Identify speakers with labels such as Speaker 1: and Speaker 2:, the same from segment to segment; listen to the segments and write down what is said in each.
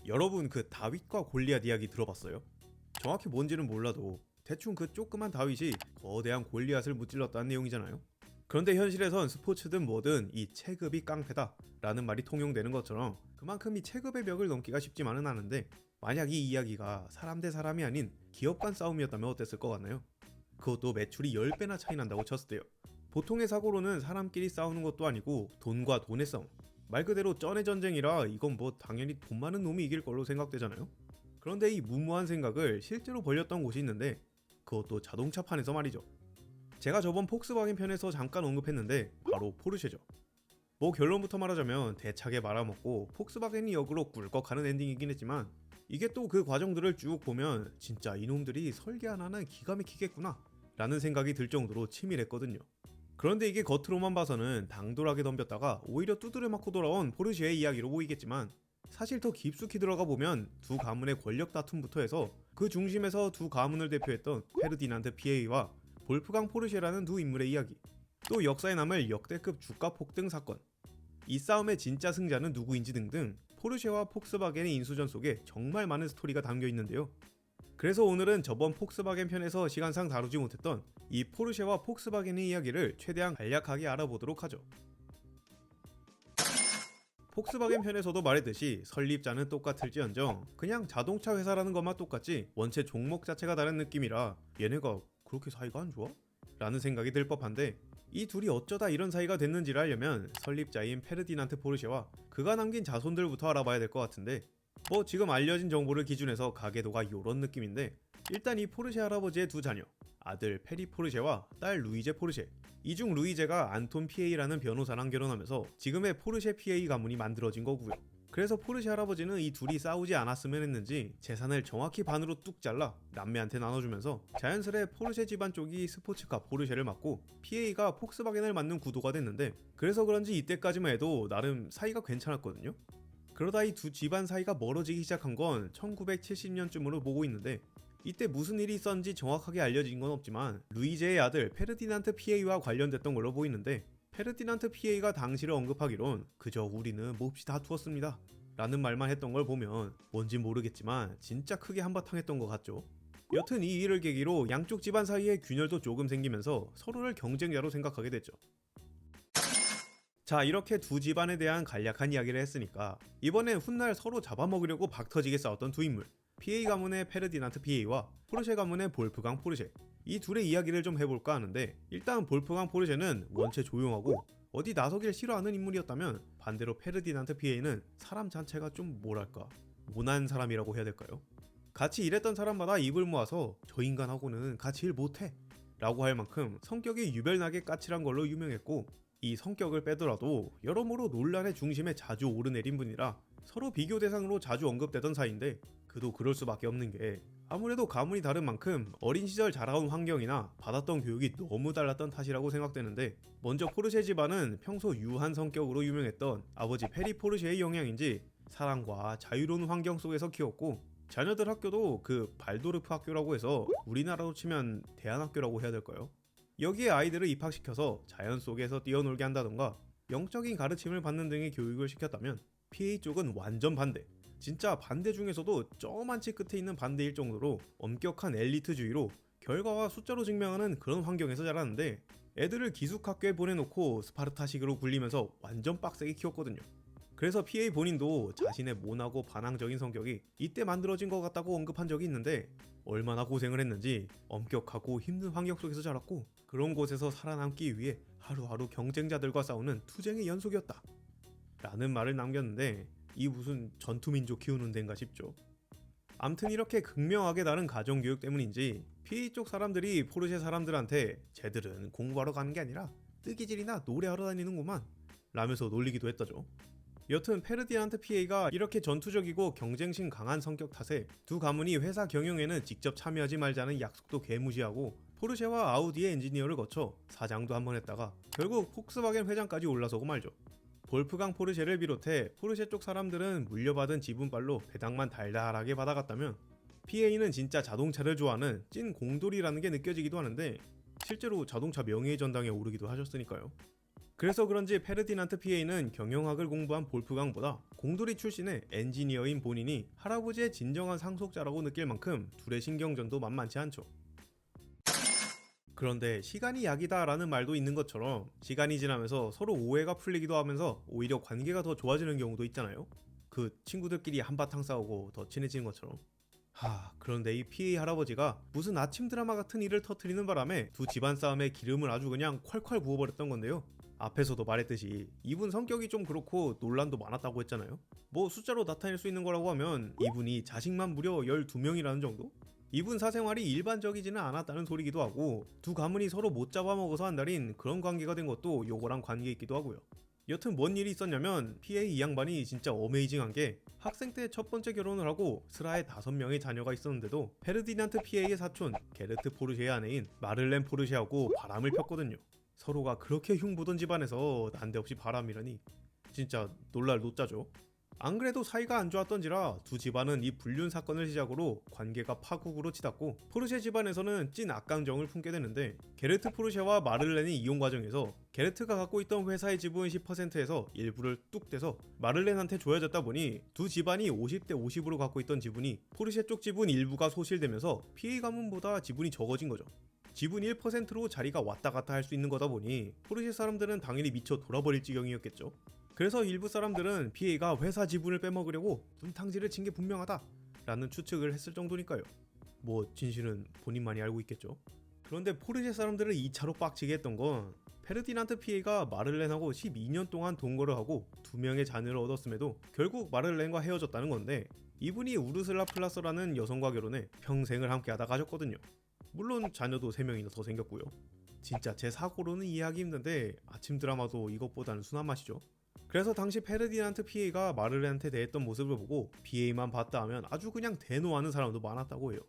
Speaker 1: 여러분 그 다윗과 골리앗 이야기 들어봤어요? 정확히 뭔지는 몰라도 대충 그 조그만 다윗이 거대한 골리앗을 무찔렀다는 내용이잖아요. 그런데 현실에선 스포츠든 뭐든 이 체급이 깡패다 라는 말이 통용되는 것처럼 그만큼 이 체급의 벽을 넘기가 쉽지만은 않은데, 만약 이 이야기가 사람 대 사람이 아닌 기업 간 싸움이었다면 어땠을 것 같나요? 그것도 매출이 10배나 차이 난다고 쳤을 때요. 보통의 사고로는 사람끼리 싸우는 것도 아니고 돈과 돈의 싸움, 말 그대로 쩐의 전쟁이라 이건 뭐 당연히 돈 많은 놈이 이길 걸로 생각되잖아요. 그런데 이 무모한 생각을 실제로 벌였던 곳이 있는데, 그것도 자동차판에서 말이죠. 제가 저번 폭스바겐 편에서 잠깐 언급했는데 바로 포르쉐죠. 뭐 결론부터 말하자면 대차게 말아먹고 폭스바겐이 역으로 꿀꺽하는 엔딩이긴 했지만, 이게 또 그 과정들을 쭉 보면 진짜 이놈들이 설계 하나는 기가 막히겠구나 라는 생각이 들 정도로 치밀했거든요. 그런데 이게 겉으로만 봐서는 당돌하게 덤볐다가 오히려 두드려 맞고 돌아온 포르쉐의 이야기로 보이겠지만, 사실 더 깊숙이 들어가 보면 두 가문의 권력 다툼부터 해서 그 중심에서 두 가문을 대표했던 페르디난드 피에이와 볼프강 포르쉐라는 두 인물의 이야기, 또 역사에 남을 역대급 주가 폭등 사건, 이 싸움의 진짜 승자는 누구인지 등등 포르쉐와 폭스바겐의 인수전 속에 정말 많은 스토리가 담겨 있는데요. 그래서 오늘은 저번 폭스바겐 편에서 시간상 다루지 못했던 이 포르쉐와 폭스바겐의 이야기를 최대한 간략하게 알아보도록 하죠. 폭스바겐 편에서도 말했듯이 설립자는 똑같을지언정 그냥 자동차 회사라는 것만 똑같지 원체 종목 자체가 다른 느낌이라 얘네가 그렇게 사이가 안 좋아? 라는 생각이 들 법한데, 이 둘이 어쩌다 이런 사이가 됐는지를 알려면 설립자인 페르디난트 포르쉐와 그가 남긴 자손들부터 알아봐야 될 것 같은데, 뭐 지금 알려진 정보를 기준해서 가계도가 요런 느낌인데, 일단 이 포르쉐 할아버지의 두 자녀, 아들 페리 포르쉐와 딸 루이제 포르쉐, 이 중 루이제가 안톤 피에이라는 변호사랑 결혼하면서 지금의 포르쉐 피에이 가문이 만들어진 거고요. 그래서 포르쉐 할아버지는 이 둘이 싸우지 않았으면 했는지 재산을 정확히 반으로 뚝 잘라 남매한테 나눠주면서 자연스레 포르쉐 집안 쪽이 스포츠카 포르쉐를 맡고 피에이가 폭스바겐을 맡는 구도가 됐는데, 그래서 그런지 이때까지만 해도 나름 사이가 괜찮았거든요. 그러다 이 두 집안 사이가 멀어지기 시작한 건 1970년쯤으로 보고 있는데, 이때 무슨 일이 있었는지 정확하게 알려진 건 없지만 루이제의 아들 페르디난트 피에이와 관련됐던 걸로 보이는데, 페르디난트 피에이가 당시를 언급하기론 그저 우리는 몹시 다투었습니다 라는 말만 했던 걸 보면 뭔진 모르겠지만 진짜 크게 한바탕 했던 것 같죠. 여튼 이 일을 계기로 양쪽 집안 사이에 균열도 조금 생기면서 서로를 경쟁자로 생각하게 됐죠. 자, 이렇게 두 집안에 대한 간략한 이야기를 했으니까 이번엔 훗날 서로 잡아먹으려고 박터지게 싸웠던 두 인물, 피에이 가문의 페르디난트 피에이와 포르쉐 가문의 볼프강 포르쉐, 이 둘의 이야기를 좀 해볼까 하는데, 일단 볼프강 포르쉐는 원체 조용하고 어디 나서길 싫어하는 인물이었다면, 반대로 페르디난트 피에이는 사람 자체가 좀 뭐랄까 모난 사람이라고 해야 될까요? 같이 일했던 사람마다 입을 모아서 저 인간하고는 같이 일 못해 라고 할 만큼 성격이 유별나게 까칠한 걸로 유명했고, 이 성격을 빼더라도 여러모로 논란의 중심에 자주 오르내린 분이라 서로 비교 대상으로 자주 언급되던 사이인데, 그도 그럴 수밖에 없는 게 아무래도 가문이 다른 만큼 어린 시절 자라온 환경이나 받았던 교육이 너무 달랐던 탓이라고 생각되는데, 먼저 포르쉐 집안은 평소 유한 성격으로 유명했던 아버지 페리 포르쉐의 영향인지 사랑과 자유로운 환경 속에서 키웠고, 자녀들 학교도 그 발도르프 학교라고 해서 우리나라로 치면 대안학교라고 해야 될까요? 여기에 아이들을 입학시켜서 자연 속에서 뛰어놀게 한다던가 영적인 가르침을 받는 등의 교육을 시켰다면, PA 쪽은 완전 반대, 진짜 반대 중에서도 저만치 끝에 있는 반대일 정도로 엄격한 엘리트주의로 결과와 숫자로 증명하는 그런 환경에서 자랐는데, 애들을 기숙학교에 보내놓고 스파르타식으로 굴리면서 완전 빡세게 키웠거든요. 그래서 PA 본인도 자신의 모나고 반항적인 성격이 이때 만들어진 것 같다고 언급한 적이 있는데, 얼마나 고생을 했는지 엄격하고 힘든 환경 속에서 자랐고 그런 곳에서 살아남기 위해 하루하루 경쟁자들과 싸우는 투쟁의 연속이었다 라는 말을 남겼는데, 이 무슨 전투민족 키우는 데인가 싶죠. 암튼 이렇게 극명하게 다른 가정교육 때문인지 PA 쪽 사람들이 포르쉐 사람들한테 쟤들은 공부하러 가는 게 아니라 뜨기질이나 노래하러 다니는구만 라면서 놀리기도 했다죠. 여튼 페르디난트 피에이가 이렇게 전투적이고 경쟁심 강한 성격 탓에 두 가문이 회사 경영에는 직접 참여하지 말자는 약속도 개무시하고 포르쉐와 아우디의 엔지니어를 거쳐 사장도 한번 했다가 결국 폭스바겐 회장까지 올라서고 말죠. 볼프강 포르쉐를 비롯해 포르쉐 쪽 사람들은 물려받은 지분빨로 배당만 달달하게 받아갔다면, PA는 진짜 자동차를 좋아하는 찐 공돌이라는 게 느껴지기도 하는데, 실제로 자동차 명예의 전당에 오르기도 하셨으니까요. 그래서 그런지 페르디난트 PA는 경영학을 공부한 볼프강보다 공돌이 출신의 엔지니어인 본인이 할아버지의 진정한 상속자라고 느낄 만큼 둘의 신경전도 만만치 않죠. 그런데 시간이 약이다 라는 말도 있는 것처럼 시간이 지나면서 서로 오해가 풀리기도 하면서 오히려 관계가 더 좋아지는 경우도 있잖아요. 그 친구들끼리 한바탕 싸우고 더 친해지는 것처럼. 그런데 이 PA 할아버지가 무슨 아침 드라마 같은 일을 터트리는 바람에 두 집안 싸움에 기름을 아주 그냥 콸콸 부어버렸던 건데요. 앞에서도 말했듯이 이분 성격이 좀 그렇고 논란도 많았다고 했잖아요. 뭐 숫자로 나타낼 수 있는 거라고 하면 이분이 자식만 무려 12명이라는 정도? 이분 사생활이 일반적이지는 않았다는 소리기도 하고 두 가문이 서로 못 잡아먹어서 한달인 그런 관계가 된 것도 요거랑 관계 있기도 하고요. 여튼 뭔 일이 있었냐면 PA 이 양반이 진짜 어메이징한 게 학생 때 첫 번째 결혼을 하고 슬하에 5명의 자녀가 있었는데도 페르디난트 PA의 사촌 게르트 포르쉐의 아내인 마를렌 포르쉐하고 바람을 폈거든요. 서로가 그렇게 흉보던 집안에서 난데없이 바람이라니 진짜 놀랄 노짜죠. 안 그래도 사이가 안 좋았던지라 두 집안은 이 불륜 사건을 시작으로 관계가 파국으로 치닫고 포르쉐 집안에서는 찐 악감정을 품게 되는데 게르트 포르쉐와 마를렌이 이혼 과정에서 게르트가 갖고 있던 회사의 지분 10%에서 일부를 뚝 떼서 마를렌한테 줘야졌다 보니 두 집안이 50대 50으로 갖고 있던 지분이 포르쉐 쪽 지분 일부가 소실되면서 PA 가문보다 지분이 적어진 거죠. 지분 1%로 자리가 왔다 갔다 할 수 있는 거다 보니 포르쉐 사람들은 당연히 미쳐 돌아버릴 지경이었겠죠. 그래서 일부 사람들은 PA가 회사 지분을 빼먹으려고 눈탕질을 친 게 분명하다 라는 추측을 했을 정도니까요. 뭐 진실은 본인만이 알고 있겠죠. 그런데 포르쉐 사람들을 2차로 빡치게 했던 건 페르디난트 PA가 마를렌하고 12년 동안 동거를 하고 2명의 자녀를 얻었음에도 결국 마를렌과 헤어졌다는 건데 이분이 우르슬라 플라서라는 여성과 결혼해 평생을 함께하다 가졌거든요. 물론 자녀도 3명이나 더 생겼고요. 진짜 제 사고로는 이해하기 힘든데 아침 드라마도 이것보다는 순한 맛이죠. 그래서 당시 페르디난트 PA가 마를렌한테 대했던 모습을 보고 PA만 봤다 하면 아주 그냥 대노하는 사람도 많았다고 해요.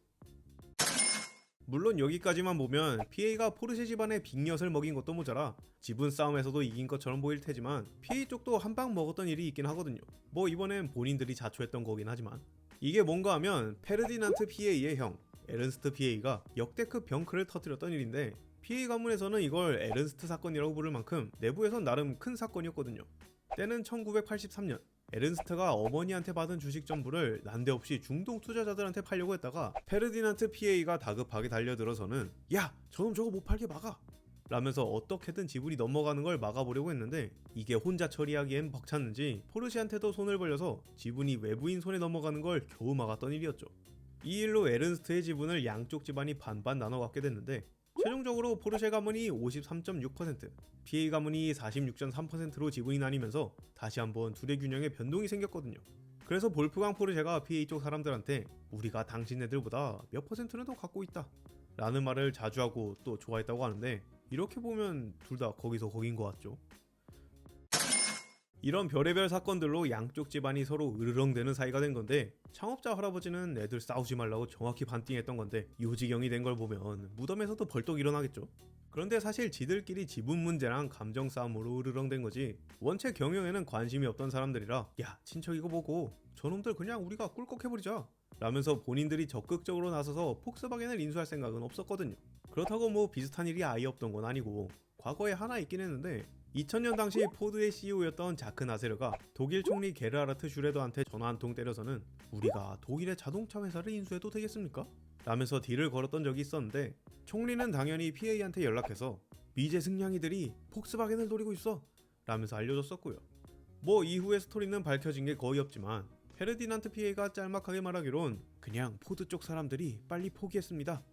Speaker 1: 물론 여기까지만 보면 PA가 포르쉐 집안의 빅엿을 먹인 것도 모자라 지분 싸움에서도 이긴 것처럼 보일 테지만 PA 쪽도 한 방 먹었던 일이 있긴 하거든요. 뭐 이번엔 본인들이 자초했던 거긴 하지만 이게 뭔가 하면 페르디난트 PA의 형 에른스트 PA가 역대급 병크를 터뜨렸던 일인데 PA 가문에서는 이걸 에른스트 사건이라고 부를 만큼 내부에선 나름 큰 사건이었거든요. 때는 1983년 에른스트가 어머니한테 받은 주식 전부를 난데없이 중동 투자자들한테 팔려고 했다가 페르디난트 PA가 다급하게 달려들어서는 야! 저놈 저거 못 팔게 막아! 라면서 어떻게든 지분이 넘어가는 걸 막아보려고 했는데 이게 혼자 처리하기엔 벅찼는지 포르쉐한테도 손을 벌려서 지분이 외부인 손에 넘어가는 걸 겨우 막았던 일이었죠. 이 일로 에른스트의 지분을 양쪽 집안이 반반 나눠 갖게 됐는데 최종적으로 포르쉐 가문이 53.6%, PA 가문이 46.3%로 지분이 나뉘면서 다시 한번 둘의 균형에 변동이 생겼거든요. 그래서 볼프강 포르쉐가 PA 쪽 사람들한테 우리가 당신네들보다 몇 퍼센트는 더 갖고 있다 라는 말을 자주 하고 또 좋아했다고 하는데 이렇게 보면 둘 다 거기서 거긴 것 같죠. 이런 별의별 사건들로 양쪽 집안이 서로 으르렁대는 사이가 된 건데 창업자 할아버지는 애들 싸우지 말라고 정확히 반띵했던 건데 요지경이 된 걸 보면 무덤에서도 벌떡 일어나겠죠. 그런데 사실 지들끼리 지분 문제랑 감정 싸움으로 으르렁댄 거지 원체 경영에는 관심이 없던 사람들이라 야 친척 이거 보고 저놈들 그냥 우리가 꿀꺽해버리자 라면서 본인들이 적극적으로 나서서 폭스바겐을 인수할 생각은 없었거든요. 그렇다고 뭐 비슷한 일이 아예 없던 건 아니고 과거에 하나 있긴 했는데 2000년 당시 포드의 CEO였던 자크 나세르가 독일 총리 게르하르트 슈레더한테 전화 한 통 때려서는 우리가 독일의 자동차 회사를 인수해도 되겠습니까? 라면서 딜을 걸었던 적이 있었는데 총리는 당연히 PA한테 연락해서 미제 승냥이들이 폭스바겐을 노리고 있어 라면서 알려줬었고요. 뭐 이후의 스토리는 밝혀진 게 거의 없지만 페르디난트 PA가 짤막하게 말하기론 그냥 포드 쪽 사람들이 빨리 포기했습니다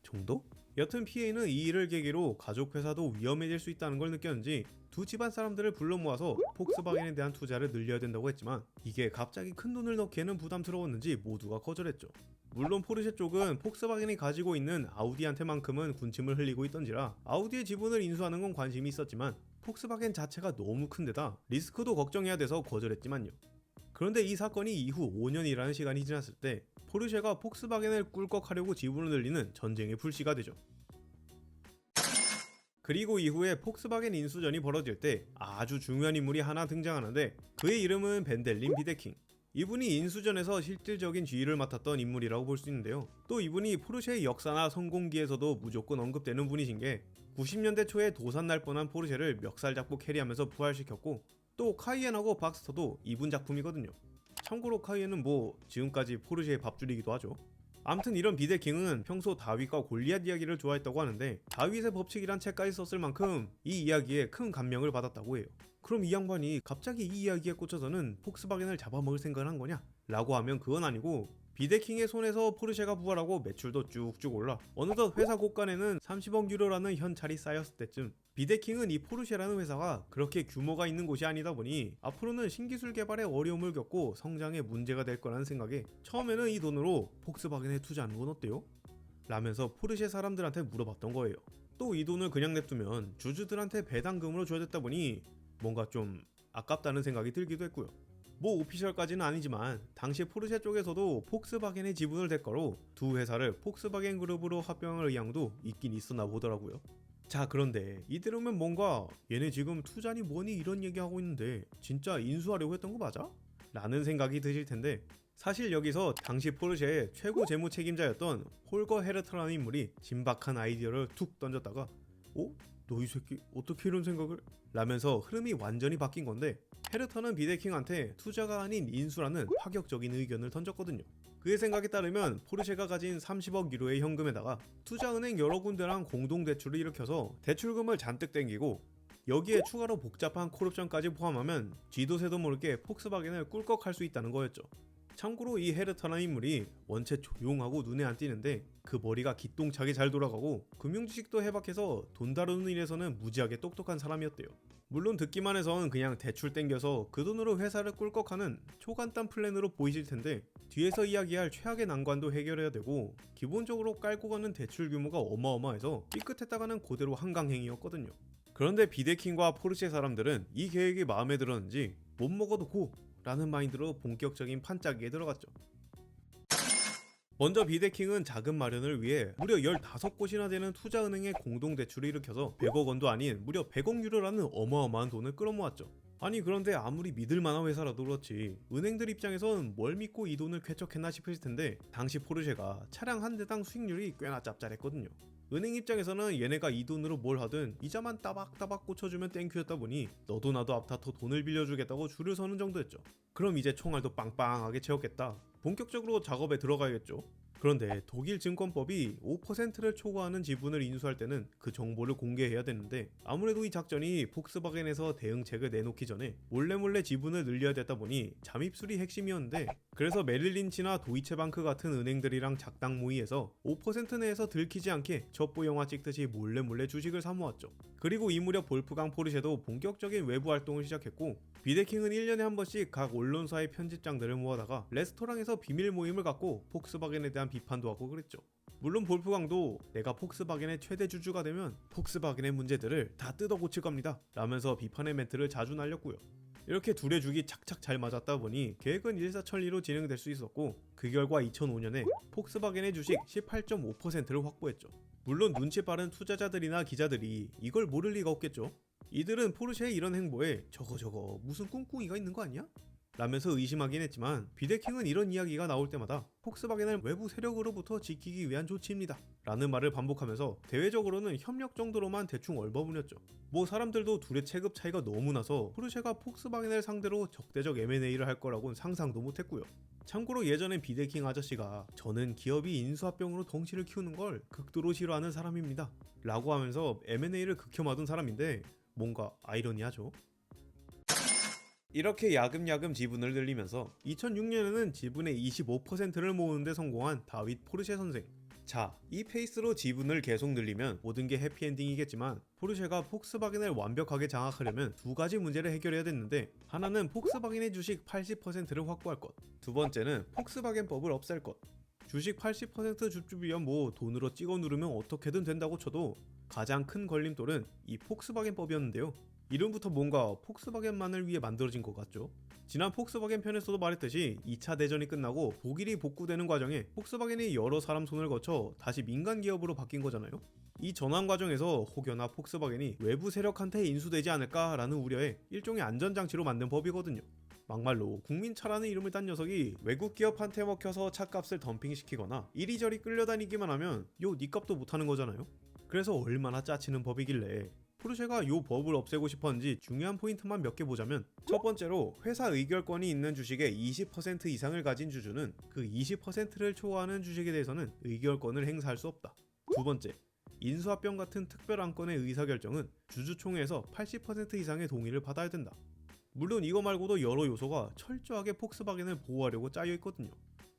Speaker 1: 정도? 여튼 PA는 이 일을 계기로 가족 회사도 위험해질 수 있다는 걸 느꼈는지 두 집안 사람들을 불러 모아서 폭스바겐에 대한 투자를 늘려야 된다고 했지만 이게 갑자기 큰 돈을 넣기에는 부담스러웠는지 모두가 거절했죠. 물론 포르쉐 쪽은 폭스바겐이 가지고 있는 아우디한테만큼은 군침을 흘리고 있던지라 아우디의 지분을 인수하는 건 관심이 있었지만 폭스바겐 자체가 너무 큰데다 리스크도 걱정해야 돼서 거절했지만요. 그런데 이 사건이 이후 5년이라는 시간이 지났을 때 포르쉐가 폭스바겐을 꿀꺽하려고 지분을 늘리는 전쟁의 불씨가 되죠. 그리고 이후에 폭스바겐 인수전이 벌어질 때 아주 중요한 인물이 하나 등장하는데 그의 이름은 벤델린 비데킹. 이분이 인수전에서 실질적인 지휘를 맡았던 인물이라고 볼 수 있는데요. 또 이분이 포르쉐의 역사나 성공기에서도 무조건 언급되는 분이신 게 90년대 초에 도산 날 뻔한 포르쉐를 멱살 잡고 캐리하면서 부활시켰고, 또 카이엔하고 박스터도 이분 작품이거든요. 참고로 카이엔은 뭐 지금까지 포르쉐의 밥줄이기도 하죠. 암튼 이런 비데킹은 평소 다윗과 골리앗 이야기를 좋아했다고 하는데, 다윗의 법칙이란 책까지 썼을 만큼 이 이야기에 큰 감명을 받았다고 해요. 그럼 이 양반이 갑자기 이 이야기에 꽂혀서는 폭스바겐을 잡아먹을 생각을 한 거냐? 라고 하면 그건 아니고, 비데킹의 손에서 포르쉐가 부활하고 매출도 쭉쭉 올라 어느덧 회사 곳간에는 30억 유로라는 현찰이 쌓였을 때쯤, 비데킹은 이 포르쉐라는 회사가 그렇게 규모가 있는 곳이 아니다 보니 앞으로는 신기술 개발에 어려움을 겪고 성장에 문제가 될 거라는 생각에 처음에는 이 돈으로 폭스바겐에 투자하는 건 어때요? 라면서 포르쉐 사람들한테 물어봤던 거예요. 또 이 돈을 그냥 냅두면 주주들한테 배당금으로 줘야됐다 보니 뭔가 좀 아깝다는 생각이 들기도 했고요. 뭐 오피셜까지는 아니지만 당시 포르쉐 쪽에서도 폭스바겐의 지분을 대가로 두 회사를 폭스바겐 그룹으로 합병할 의향도 있긴 있었나 보더라고요. 자, 그런데 이대로면 뭔가 얘네 지금 투자니 뭐니 이런 얘기하고 있는데 진짜 인수하려고 했던 거 맞아? 라는 생각이 드실 텐데, 사실 여기서 당시 포르쉐의 최고 재무 책임자였던 홀거 헤르트라는 인물이 신박한 아이디어를 툭 던졌다가 너 이 새끼 어떻게 이런 생각을? 라면서 흐름이 완전히 바뀐 건데, 헤르터는 비데킹한테 투자가 아닌 인수라는 파격적인 의견을 던졌거든요. 그의 생각에 따르면 포르쉐가 가진 30억 유로의 현금에다가 투자은행 여러 군데랑 공동대출을 일으켜서 대출금을 잔뜩 땡기고, 여기에 추가로 복잡한 콜옵션까지 포함하면 쥐도 새도 모르게 폭스바겐을 꿀꺽할 수 있다는 거였죠. 참고로 이 헤르터라는 인물이 원체 조용하고 눈에 안 띄는데 그 머리가 기똥차게 잘 돌아가고 금융지식도 해박해서 돈 다루는 일에서는 무지하게 똑똑한 사람이었대요. 물론 듣기만 해선 그냥 대출 땡겨서 그 돈으로 회사를 꿀꺽하는 초간단 플랜으로 보이실 텐데, 뒤에서 이야기할 최악의 난관도 해결해야 되고 기본적으로 깔고 가는 대출 규모가 어마어마해서 삐끗했다가는 그대로 한강행이었거든요. 그런데 비데킹과 포르쉐 사람들은 이 계획이 마음에 들었는지 못 먹어도 고! 라는 마인드로 본격적인 판짜기에 들어갔죠. 먼저 비데킹은 자금 마련을 위해 무려 15곳이나 되는 투자은행의 공동대출을 일으켜서 100억 원도 아닌 무려 100억 유로라는 어마어마한 돈을 끌어모았죠. 아니, 그런데 아무리 믿을만한 회사라도 그렇지 은행들 입장에선 뭘 믿고 이 돈을 쾌척했나 싶으실 텐데, 당시 포르쉐가 차량 한 대당 수익률이 꽤나 짭짤했거든요. 은행 입장에서는 얘네가 이 돈으로 뭘 하든 이자만 따박따박 꽂혀주면 땡큐였다 보니 너도 나도 앞다퉈 돈을 빌려주겠다고 줄을 서는 정도였죠. 그럼 이제 총알도 빵빵하게 채웠겠다. 본격적으로 작업에 들어가야겠죠. 그런데 독일 증권법이 5%를 초과하는 지분을 인수할 때는 그 정보를 공개해야 되는데, 아무래도 이 작전이 폭스바겐에서 대응책을 내놓기 전에 몰래 지분을 늘려야 됐다 보니 잠입술이 핵심이었는데, 그래서 메릴 린치나 도이체방크 같은 은행들이랑 작당 모의해서 5% 내에서 들키지 않게 첩보 영화 찍듯이 몰래 주식을 사모았죠. 그리고 이 무렵 볼프강 포르쉐도 본격적인 외부 활동을 시작했고, 비데킹은 1년에 한 번씩 각 언론사의 편집장들을 모아다가 레스토랑에서 비밀 모임을 갖고 폭스바겐에 대한 비판도 하고 그랬죠. 물론 볼프강도 내가 폭스바겐의 최대 주주가 되면 폭스바겐의 문제들을 다 뜯어 고칠 겁니다 라면서 비판의 멘트를 자주 날렸고요. 이렇게 둘의 죽이 착착 잘 맞았다 보니 계획은 일사천리로 진행될 수 있었고, 그 결과 2005년에 폭스바겐의 주식 18.5%를 확보했죠. 물론 눈치 빠른 투자자들이나 기자들이 이걸 모를 리가 없겠죠. 이들은 포르쉐의 이런 행보에 저거 무슨 꿍꿍이가 있는 거 아니야? 라면서 의심하긴 했지만, 비데킹은 이런 이야기가 나올 때마다 폭스바겐을 외부 세력으로부터 지키기 위한 조치입니다 라는 말을 반복하면서 대외적으로는 협력 정도로만 대충 얼버무렸죠. 뭐 사람들도 둘의 체급 차이가 너무 나서 포르쉐가 폭스바겐을 상대로 적대적 M&A를 할 거라고는 상상도 못했고요. 참고로 예전엔 비데킹 아저씨가 저는 기업이 인수합병으로 덩치를 키우는 걸 극도로 싫어하는 사람입니다 라고 하면서 M&A를 극혐하던 사람인데, 뭔가 아이러니하죠. 이렇게 야금야금 지분을 늘리면서 2006년에는 지분의 25%를 모으는데 성공한 다윗 포르쉐 선생. 자, 이 페이스로 지분을 계속 늘리면 모든 게 해피엔딩이겠지만, 포르쉐가 폭스바겐을 완벽하게 장악하려면 두 가지 문제를 해결해야 됐는데, 하나는 폭스바겐의 주식 80%를 확보할 것, 두 번째는 폭스바겐법을 없앨 것. 주식 80% 줍줍이면 뭐 돈으로 찍어 누르면 어떻게든 된다고 쳐도 가장 큰 걸림돌은 이 폭스바겐법이었는데요. 이름부터 뭔가 폭스바겐만을 위해 만들어진 것 같죠. 지난 폭스바겐 편에서도 말했듯이 2차 대전이 끝나고 독일이 복구되는 과정에 폭스바겐이 여러 사람 손을 거쳐 다시 민간 기업으로 바뀐 거잖아요. 이 전환 과정에서 혹여나 폭스바겐이 외부 세력한테 인수되지 않을까라는 우려에 일종의 안전장치로 만든 법이거든요. 막말로 국민차라는 이름을 딴 녀석이 외국 기업한테 먹혀서 차값을 덤핑시키거나 이리저리 끌려다니기만 하면 요 니값도 못하는 거잖아요. 그래서 얼마나 짜치는 법이길래 포르쉐가 요 법을 없애고 싶었는지 중요한 포인트만 몇 개 보자면, 첫 번째로 회사 의결권이 있는 주식의 20% 이상을 가진 주주는 그 20%를 초과하는 주식에 대해서는 의결권을 행사할 수 없다. 두 번째, 인수합병 같은 특별 안건의 의사결정은 주주총회에서 80% 이상의 동의를 받아야 된다. 물론 이거 말고도 여러 요소가 철저하게 폭스바겐을 보호하려고 짜여 있거든요.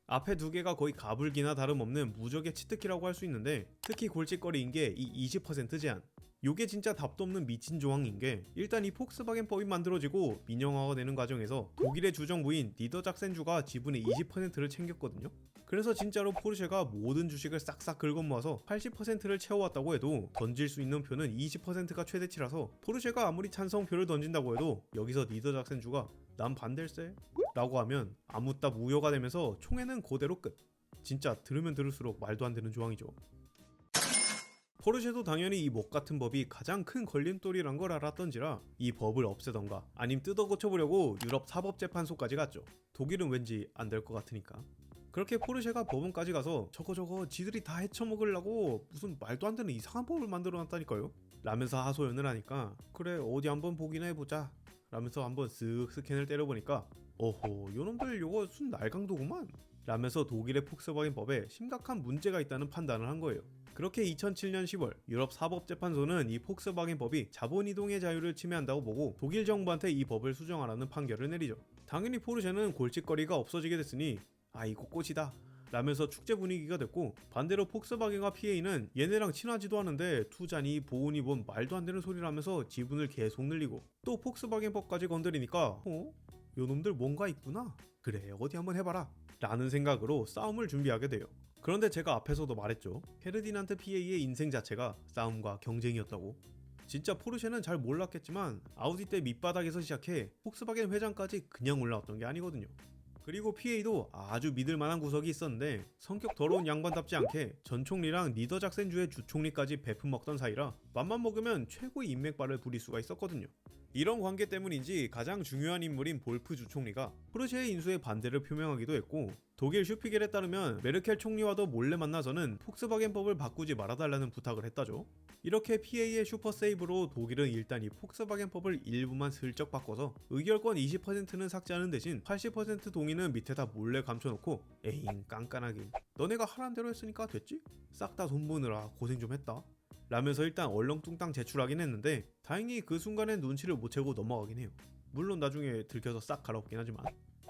Speaker 1: 앞에 두 개가 거의 가불기나 다름없는 무적의 치트키라고 할 수 있는데, 특히 골칫거리인 게 이 20% 제한. 요게 진짜 답도 없는 미친 조항인 게, 일단 이 폭스바겐법이 만들어지고 민영화가 되는 과정에서 독일의 주정부인 니더작센주가 지분의 20%를 챙겼거든요. 그래서 진짜로 포르쉐가 모든 주식을 싹싹 긁어모아서 80%를 채워왔다고 해도 던질 수 있는 표는 20%가 최대치라서, 포르쉐가 아무리 찬성표를 던진다고 해도 여기서 니더작센주가 난 반댈세? 라고 하면 아무 답 무효가 되면서 총회는 그대로 끝. 진짜 들으면 들을수록 말도 안 되는 조항이죠. 포르쉐도 당연히 이 목 같은 법이 가장 큰 걸림돌이란 걸 알았던지라 이 법을 없애던가 아님 뜯어 고쳐보려고 유럽 사법재판소까지 갔죠. 독일은 왠지 안 될 것 같으니까. 그렇게 포르쉐가 법원까지 가서 저거 지들이 다 헤쳐먹으려고 무슨 말도 안 되는 이상한 법을 만들어놨다니까요 라면서 하소연을 하니까, 그래 어디 한번 보기나 해보자 라면서 한번 쓱 스캔을 때려보니까, 오호 요놈들 요거 순 날강도구만 라면서 독일의 폭스바겐법에 심각한 문제가 있다는 판단을 한 거예요. 그렇게 2007년 10월 유럽 사법재판소는 이 폭스바겐법이 자본이동의 자유를 침해한다고 보고 독일 정부한테 이 법을 수정하라는 판결을 내리죠. 당연히 포르쉐는 골칫거리가 없어지게 됐으니 아 이거 꽃이다 라면서 축제 분위기가 됐고, 반대로 폭스바겐과 PA는 얘네랑 친하지도 않은데 투자니 보훈이 뭔 말도 안 되는 소리를 하면서 지분을 계속 늘리고, 또 폭스바겐법까지 건드리니까 요놈들 뭔가 있구나, 그래 어디 한번 해봐라 라는 생각으로 싸움을 준비하게 돼요. 그런데 제가 앞에서도 말했죠. 페르디난트 PA의 인생 자체가 싸움과 경쟁이었다고. 진짜 포르쉐는 잘 몰랐겠지만 아우디 때 밑바닥에서 시작해 폭스바겐 회장까지 그냥 올라왔던 게 아니거든요. 그리고 PA도 아주 믿을만한 구석이 있었는데, 성격 더러운 양반답지 않게 전 총리랑 니더작센주의 주총리까지 베품 먹던 사이라 맘만 먹으면 최고의 인맥발을 부릴 수가 있었거든요. 이런 관계 때문인지 가장 중요한 인물인 볼프 주총리가 포르쉐의 인수에 반대를 표명하기도 했고, 독일 슈피겔에 따르면 메르켈 총리와도 몰래 만나서는 폭스바겐법을 바꾸지 말아달라는 부탁을 했다죠. 이렇게 PA의 슈퍼세이브로 독일은 일단 이 폭스바겐법을 일부만 슬쩍 바꿔서 의결권 20%는 삭제하는 대신 80% 동의는 밑에다 몰래 감춰놓고, 에잉 깐깐하긴 너네가 하란 대로 했으니까 됐지? 싹 다 돈 버느라 고생 좀 했다 라면서 일단 얼렁뚱땅 제출하긴 했는데, 다행히 그 순간엔 눈치를 못 채고 넘어가긴 해요. 물론 나중에 들켜서 싹 갈아엎긴 하지만.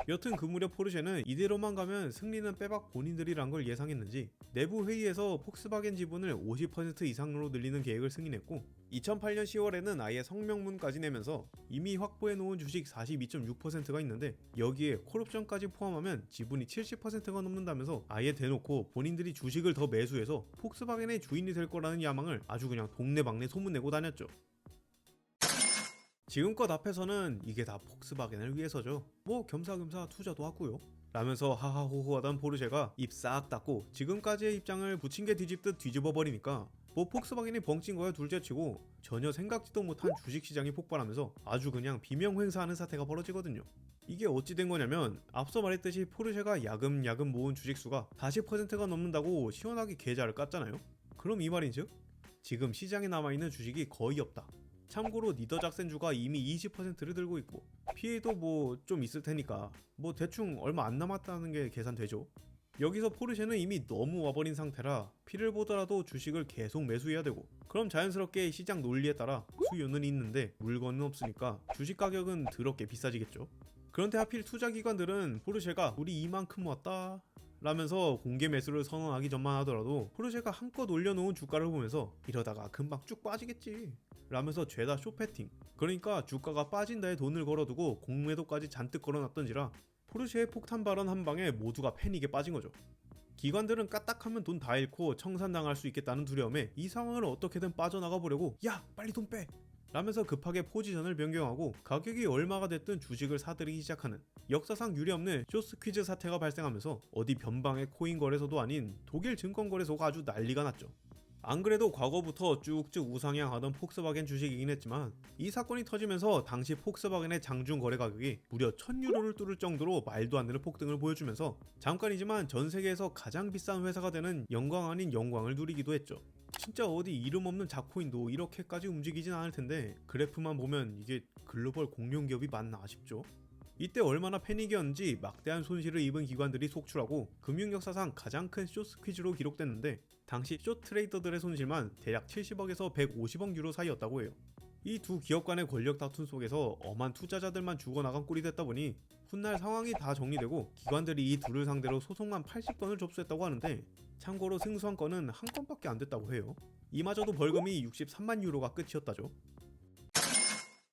Speaker 1: 여튼 그 무렵 포르쉐는 이대로만 가면 승리는 빼박 본인들이란 걸 예상했는지 내부 회의에서 폭스바겐 지분을 50% 이상으로 늘리는 계획을 승인했고, 2008년 10월에는 아예 성명문까지 내면서 이미 확보해놓은 주식 42.6%가 있는데 여기에 콜옵션까지 포함하면 지분이 70%가 넘는다면서 아예 대놓고 본인들이 주식을 더 매수해서 폭스바겐의 주인이 될 거라는 야망을 아주 그냥 동네방네 소문내고 다녔죠. 지금껏 앞에서는 이게 다 폭스바겐을 위해서죠, 뭐 겸사겸사 투자도 하고요 라면서 하하호호하던 포르쉐가 입 싹 닫고 지금까지의 입장을 부침개 뒤집듯 뒤집어버리니까 뭐 폭스바겐이 벙찐 거야 둘째치고, 전혀 생각지도 못한 주식시장이 폭발하면서 아주 그냥 비명횡사하는 사태가 벌어지거든요. 이게 어찌 된 거냐면, 앞서 말했듯이 포르쉐가 야금야금 모은 주식수가 40%가 넘는다고 시원하게 계좌를 깠잖아요. 그럼 이 말인즉 지금 시장에 남아있는 주식이 거의 없다. 참고로 니더작센주가 이미 20%를 들고 있고 PA도 뭐 좀 있을 테니까 뭐 대충 얼마 안 남았다는 게 계산되죠. 여기서 포르쉐는 이미 너무 와버린 상태라 피를 보더라도 주식을 계속 매수해야 되고, 그럼 자연스럽게 시장 논리에 따라 수요는 있는데 물건은 없으니까 주식 가격은 더럽게 비싸지겠죠. 그런데 하필 투자기관들은 포르쉐가 우리 이만큼 모았다 라면서 공개 매수를 선언하기 전만 하더라도 포르쉐가 한껏 올려놓은 주가를 보면서 이러다가 금방 쭉 빠지겠지 라면서 죄다 쇼패팅, 그러니까 주가가 빠진다에 돈을 걸어두고 공매도까지 잔뜩 걸어놨던지라 포르쉐의 폭탄 발언 한 방에 모두가 패닉에 빠진 거죠. 기관들은 까딱하면 돈 다 잃고 청산당할 수 있겠다는 두려움에 이 상황을 어떻게든 빠져나가 보려고 야 빨리 돈 빼! 라면서 급하게 포지션을 변경하고 가격이 얼마가 됐든 주식을 사들이기 시작하는 역사상 유례없는 쇼스퀴즈 사태가 발생하면서 어디 변방의 코인 거래소도 아닌 독일 증권 거래소가 아주 난리가 났죠. 안 그래도 과거부터 쭉쭉 우상향하던 폭스바겐 주식이긴 했지만 이 사건이 터지면서 당시 폭스바겐의 장중 거래 가격이 무려 1000유로를 뚫을 정도로 말도 안 되는 폭등을 보여주면서 잠깐이지만 전 세계에서 가장 비싼 회사가 되는 영광 아닌 영광을 누리기도 했죠. 진짜 어디 이름 없는 잡코인도 이렇게까지 움직이진 않을 텐데 그래프만 보면 이게 글로벌 공룡 기업이 맞나 싶죠. 이때 얼마나 패닉이었는지 막대한 손실을 입은 기관들이 속출하고 금융 역사상 가장 큰 숏 스퀴즈로 기록됐는데 당시 숏 트레이더들의 손실만 대략 70억에서 150억 유로 사이였다고 해요. 이 두 기업 간의 권력 다툼 속에서 엄한 투자자들만 죽어나간 꼴이 됐다 보니 훗날 상황이 다 정리되고 기관들이 이 둘을 상대로 소송만 80건을 접수했다고 하는데 참고로 승소한 건은 한 건밖에 안 됐다고 해요. 이마저도 벌금이 63만 유로가 끝이었다죠.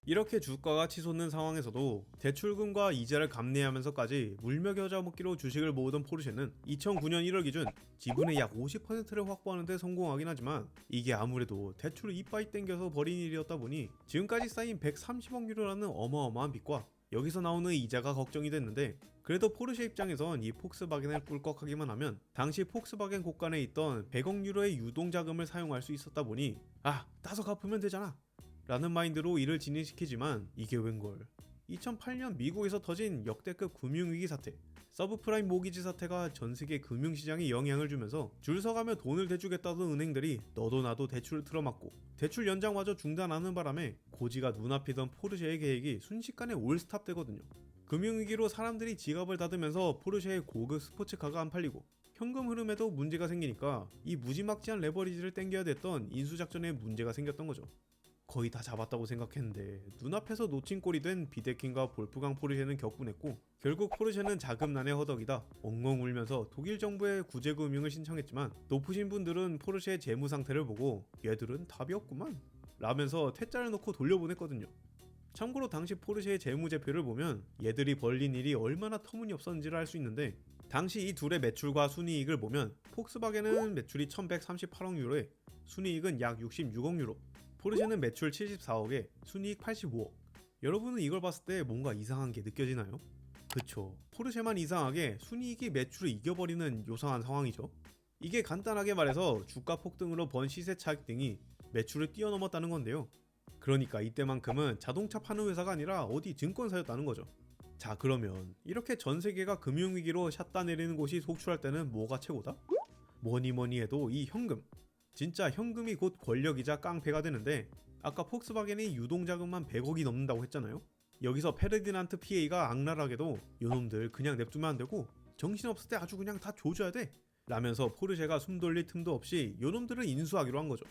Speaker 1: 이렇게 주가가 치솟는 상황에서도 대출금과 이자를 감내하면서까지 물며 겨자 먹기로 주식을 모으던 포르쉐는 2009년 1월 기준 지분의 약 50%를 확보하는 데 성공하긴 하지만 이게 아무래도 대출을 이빠이 땡겨서 벌인 일이었다 보니 지금까지 쌓인 130억 유로라는 어마어마한 빚과 여기서 나오는 이자가 걱정이 됐는데 그래도 포르쉐 입장에선 이 폭스바겐을 꿀꺽하기만 하면 당시 폭스바겐 곳간에 있던 100억 유로의 유동자금을 사용할 수 있었다 보니 따서 갚으면 되잖아 라는 마인드로 이를 진행시키지만 이게 웬걸 2008년 미국에서 터진 역대급 금융위기 사태 서브프라임 모기지 사태가 전세계 금융시장에 영향을 주면서 줄 서가며 돈을 대주겠다던 은행들이 너도 나도 대출을 틀어막고 대출 연장마저 중단하는 바람에 고지가 눈앞이던 포르쉐의 계획이 순식간에 올스탑 되거든요. 금융위기로 사람들이 지갑을 닫으면서 포르쉐의 고급 스포츠카가 안 팔리고 현금 흐름에도 문제가 생기니까 이 무지막지한 레버리지를 땡겨야 됐던 인수작전에 문제가 생겼던 거죠. 거의 다 잡았다고 생각했는데 눈앞에서 놓친 꼴이 된 비데킨과 볼프강 포르쉐는 격분했고 결국 포르쉐는 자금난에 허덕이다 엉엉 울면서 독일 정부에 구제금융을 신청했지만 높으신 분들은 포르쉐의 재무 상태를 보고 얘들은 답이 없구만 라면서 퇴짜를 놓고 돌려보냈거든요. 참고로 당시 포르쉐의 재무제표를 보면 얘들이 벌린 일이 얼마나 터무니없었는지를 알 수 있는데 당시 이 둘의 매출과 순이익을 보면 폭스바겐은 매출이 1138억 유로에 순이익은 약 66억 유로 포르쉐는 매출 74억에 순이익 85억. 여러분은 이걸 봤을 때 뭔가 이상한 게 느껴지나요? 그쵸, 포르쉐만 이상하게 순이익이 매출을 이겨버리는 요상한 상황이죠. 이게 간단하게 말해서 주가 폭등으로 번 시세 차익 등이 매출을 뛰어넘었다는 건데요. 그러니까 이때만큼은 자동차 파는 회사가 아니라 어디 증권사였다는 거죠. 자, 그러면 이렇게 전 세계가 금융위기로 샷다 내리는 곳이 속출할 때는 뭐가 최고다? 뭐니 해도 이 현금. 진짜 현금이 곧 권력이자 깡패가 되는데 아까 폭스바겐이 유동자금만 100억이 넘는다고 했잖아요. 여기서 페르디난트 PA가 악랄하게도 요놈들 그냥 냅두면 안 되고 정신없을 때 아주 그냥 다 조져야 돼 라면서 포르쉐가 숨 돌릴 틈도 없이 요놈들을 인수하기로 한 거죠.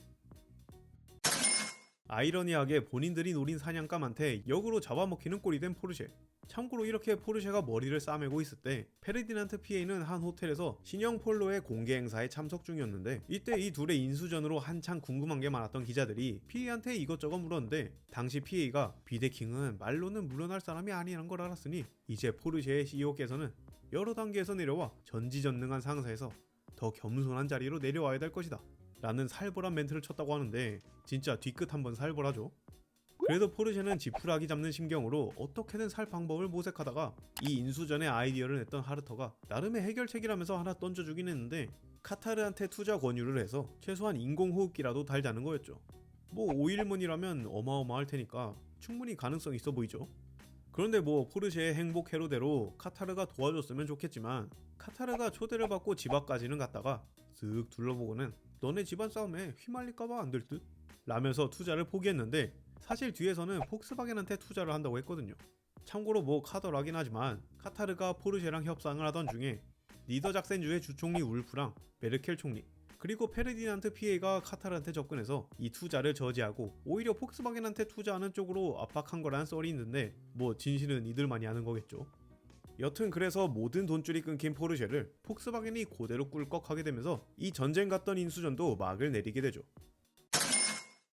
Speaker 1: 아이러니하게 본인들이 노린 사냥감한테 역으로 잡아먹히는 꼴이 된 포르쉐. 참고로 이렇게 포르쉐가 머리를 싸매고 있을 때 페르디난트 PA는 한 호텔에서 신형 폴로의 공개 행사에 참석 중이었는데 이때 이 둘의 인수전으로 한창 궁금한 게 많았던 기자들이 PA한테 이것저것 물었는데 당시 PA가 비데킹은 말로는 물러날 사람이 아니라는 걸 알았으니 이제 포르쉐의 CEO께서는 여러 단계에서 내려와 전지전능한 상사에서 더 겸손한 자리로 내려와야 될 것이다 라는 살벌한 멘트를 쳤다고 하는데 진짜 뒤끝 한번 살벌하죠. 그래도 포르쉐는 지푸라기 잡는 심경으로 어떻게든 살 방법을 모색하다가 이 인수전에 아이디어를 냈던 하르터가 나름의 해결책이라면서 하나 던져주긴 했는데 카타르한테 투자 권유를 해서 최소한 인공호흡기라도 달자는 거였죠. 뭐 오일문이라면 어마어마할 테니까 충분히 가능성 있어 보이죠. 그런데 뭐 포르쉐의 행복 회로대로 카타르가 도와줬으면 좋겠지만 카타르가 초대를 받고 집 앞까지는 갔다가 쓱 둘러보고는 너네 집안 싸움에 휘말릴까봐 안 될 듯? 라면서 투자를 포기했는데 사실 뒤에서는 폭스바겐한테 투자를 한다고 했거든요. 참고로 뭐 카더라긴 하지만 카타르가 포르쉐랑 협상을 하던 중에 니더작센주의 주총리 울프랑 메르켈 총리 그리고 페르디난트 PA가 카타르한테 접근해서 이 투자를 저지하고 오히려 폭스바겐한테 투자하는 쪽으로 압박한 거라는 썰이 있는데 뭐 진실은 이들만이 아는 거겠죠. 여튼 그래서 모든 돈줄이 끊긴 포르쉐를 폭스바겐이 그대로 꿀꺽하게 되면서 이 전쟁 같던 인수전도 막을 내리게 되죠.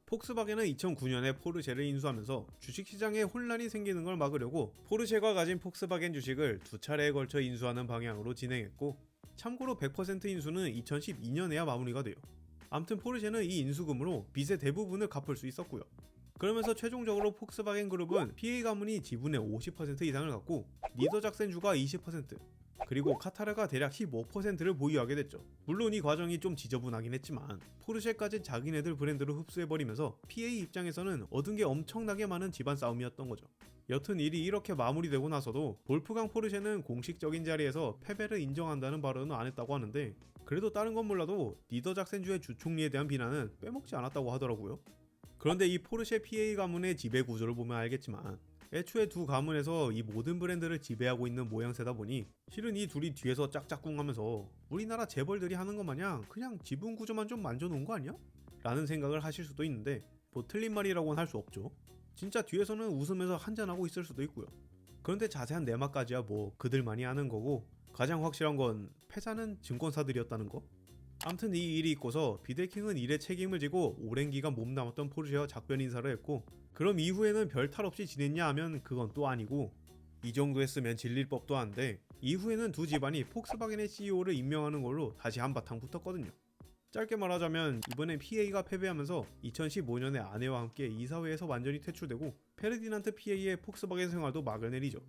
Speaker 1: 폭스바겐은 2009년에 포르쉐를 인수하면서 주식시장에 혼란이 생기는 걸 막으려고 포르쉐가 가진 폭스바겐 주식을 두 차례에 걸쳐 인수하는 방향으로 진행했고 참고로 100% 인수는 2012년에야 마무리가 돼요. 암튼 포르쉐는 이 인수금으로 빚의 대부분을 갚을 수 있었고요. 그러면서 최종적으로 폭스바겐 그룹은 PA 가문이 지분의 50% 이상을 갖고 니더작센주가 20%, 그리고 카타르가 대략 15%를 보유하게 됐죠. 물론 이 과정이 좀 지저분하긴 했지만 포르쉐까지 자기네들 브랜드로 흡수해버리면서 PA 입장에서는 얻은 게 엄청나게 많은 집안 싸움이었던 거죠. 여튼 일이 이렇게 마무리되고 나서도 볼프강 포르쉐는 공식적인 자리에서 패배를 인정한다는 발언은 안 했다고 하는데, 그래도 다른 건 몰라도 니더 작센주의 주총리에 대한 비난은 빼먹지 않았다고 하더라고요. 그런데 이 포르쉐 PA 가문의 지배 구조를 보면 알겠지만 애초에 두 가문에서 이 모든 브랜드를 지배하고 있는 모양새다 보니 실은 이 둘이 뒤에서 짝짝꿍하면서 우리나라 재벌들이 하는 것 마냥 그냥 지분 구조만 좀 만져놓은 거 아니야? 라는 생각을 하실 수도 있는데 뭐 틀린 말이라고는 할 수 없죠. 진짜 뒤에서는 웃으면서 한잔하고 있을 수도 있고요. 그런데 자세한 내막까지야 뭐 그들만이 아는 거고, 가장 확실한 건 패자는 증권사들이었다는 거. 암튼 이 일이 있고서 비데킹은 일에 책임을 지고 오랜 기간 몸담았던 포르쉐와 작별 인사를 했고, 그럼 이후에는 별 탈 없이 지냈냐 하면 그건 또 아니고, 이 정도 했으면 질릴 법도 한데 이후에는 두 집안이 폭스바겐의 CEO를 임명하는 걸로 다시 한바탕 붙었거든요. 짧게 말하자면 이번엔 PA가 패배하면서 2015년에 아내와 함께 이사회에서 완전히 퇴출되고 페르디난트 PA의 폭스바겐 생활도 막을 내리죠.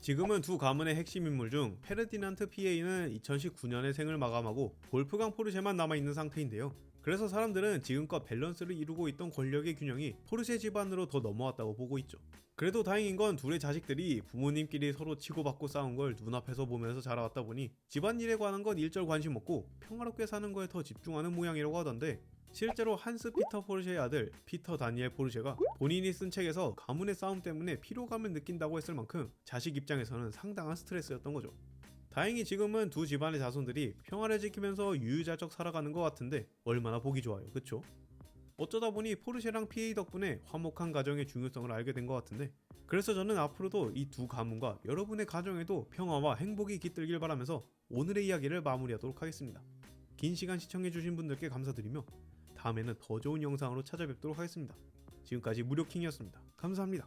Speaker 1: 지금은 두 가문의 핵심 인물 중 페르디난트 PA는 2019년에 생을 마감하고 볼프강 포르쉐만 남아있는 상태인데요. 그래서 사람들은 지금껏 밸런스를 이루고 있던 권력의 균형이 포르쉐 집안으로 더 넘어왔다고 보고 있죠. 그래도 다행인 건 둘의 자식들이 부모님끼리 서로 치고받고 싸운 걸 눈앞에서 보면서 자라왔다 보니 집안일에 관한 건 일절 관심 없고 평화롭게 사는 거에 더 집중하는 모양이라고 하던데, 실제로 한스 피터 포르쉐의 아들 피터 다니엘 포르쉐가 본인이 쓴 책에서 가문의 싸움 때문에 피로감을 느낀다고 했을 만큼 자식 입장에서는 상당한 스트레스였던 거죠. 다행히 지금은 두 집안의 자손들이 평화를 지키면서 유유자적 살아가는 것 같은데 얼마나 보기 좋아요, 그쵸? 어쩌다 보니 포르쉐랑 PA 덕분에 화목한 가정의 중요성을 알게 된 것 같은데, 그래서 저는 앞으로도 이 두 가문과 여러분의 가정에도 평화와 행복이 깃들길 바라면서 오늘의 이야기를 마무리하도록 하겠습니다. 긴 시간 시청해주신 분들께 감사드리며 다음에는 더 좋은 영상으로 찾아뵙도록 하겠습니다. 지금까지 무료킹이었습니다. 감사합니다.